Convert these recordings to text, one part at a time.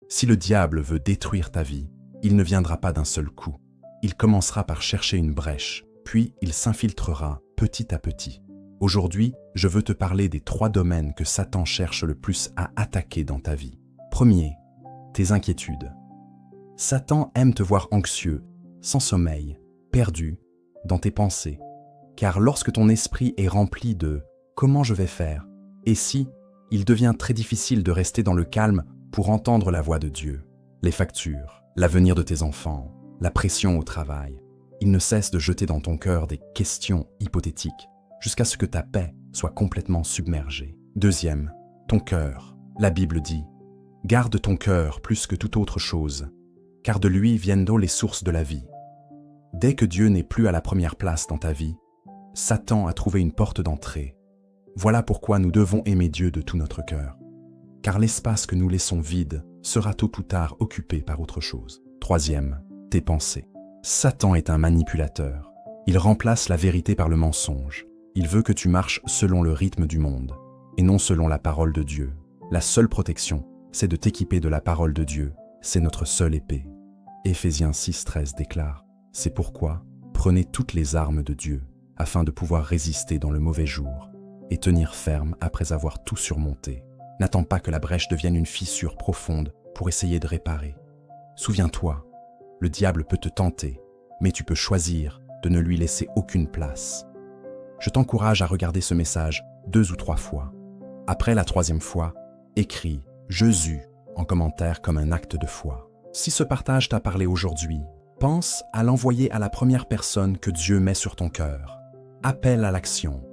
Si le diable veut détruire ta vie, il ne viendra pas d'un seul coup. Il commencera par chercher une brèche, puis il s'infiltrera petit à petit. Aujourd'hui, je veux te parler des 3 domaines que Satan cherche le plus à attaquer dans ta vie. Premier, tes inquiétudes. Satan aime te voir anxieux, sans sommeil, perdu, dans tes pensées. Car lorsque ton esprit est rempli de « comment je vais faire ?» et si, il devient très difficile de rester dans le calme pour entendre la voix de Dieu. Les factures, l'avenir de tes enfants, la pression au travail. Il ne cesse de jeter dans ton cœur des questions hypothétiques jusqu'à ce que ta paix soit complètement submergée. Deuxième, ton cœur. La Bible dit « Garde ton cœur plus que toute autre chose, car de lui viennent d'eau les sources de la vie. » Dès que Dieu n'est plus à la première place dans ta vie, Satan a trouvé une porte d'entrée. Voilà pourquoi nous devons aimer Dieu de tout notre cœur, car l'espace que nous laissons vide sera tôt ou tard occupé par autre chose. Troisième, tes pensées. Satan est un manipulateur. Il remplace la vérité par le mensonge. Il veut que tu marches selon le rythme du monde, et non selon la parole de Dieu. La seule protection, c'est de t'équiper de la parole de Dieu. C'est notre seule épée. Éphésiens 6,13 déclare « C'est pourquoi, prenez toutes les armes de Dieu, afin de pouvoir résister dans le mauvais jour, et tenir ferme après avoir tout surmonté. » N'attends pas que la brèche devienne une fissure profonde pour essayer de réparer. Souviens-toi, le diable peut te tenter, mais tu peux choisir de ne lui laisser aucune place. Je t'encourage à regarder ce message 2 ou 3 fois. Après la 3e fois, écris « Jésus » en commentaire comme un acte de foi. Si ce partage t'a parlé aujourd'hui, pense à l'envoyer à la première personne que Dieu met sur ton cœur. Appelle à l'action.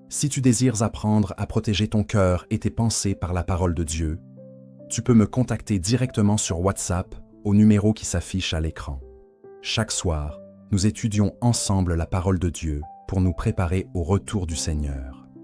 Si tu désires apprendre à protéger ton cœur et tes pensées par la parole de Dieu, tu peux me contacter directement sur WhatsApp au numéro qui s'affiche à l'écran. Chaque soir, nous étudions ensemble la parole de Dieu pour nous préparer au retour du Seigneur.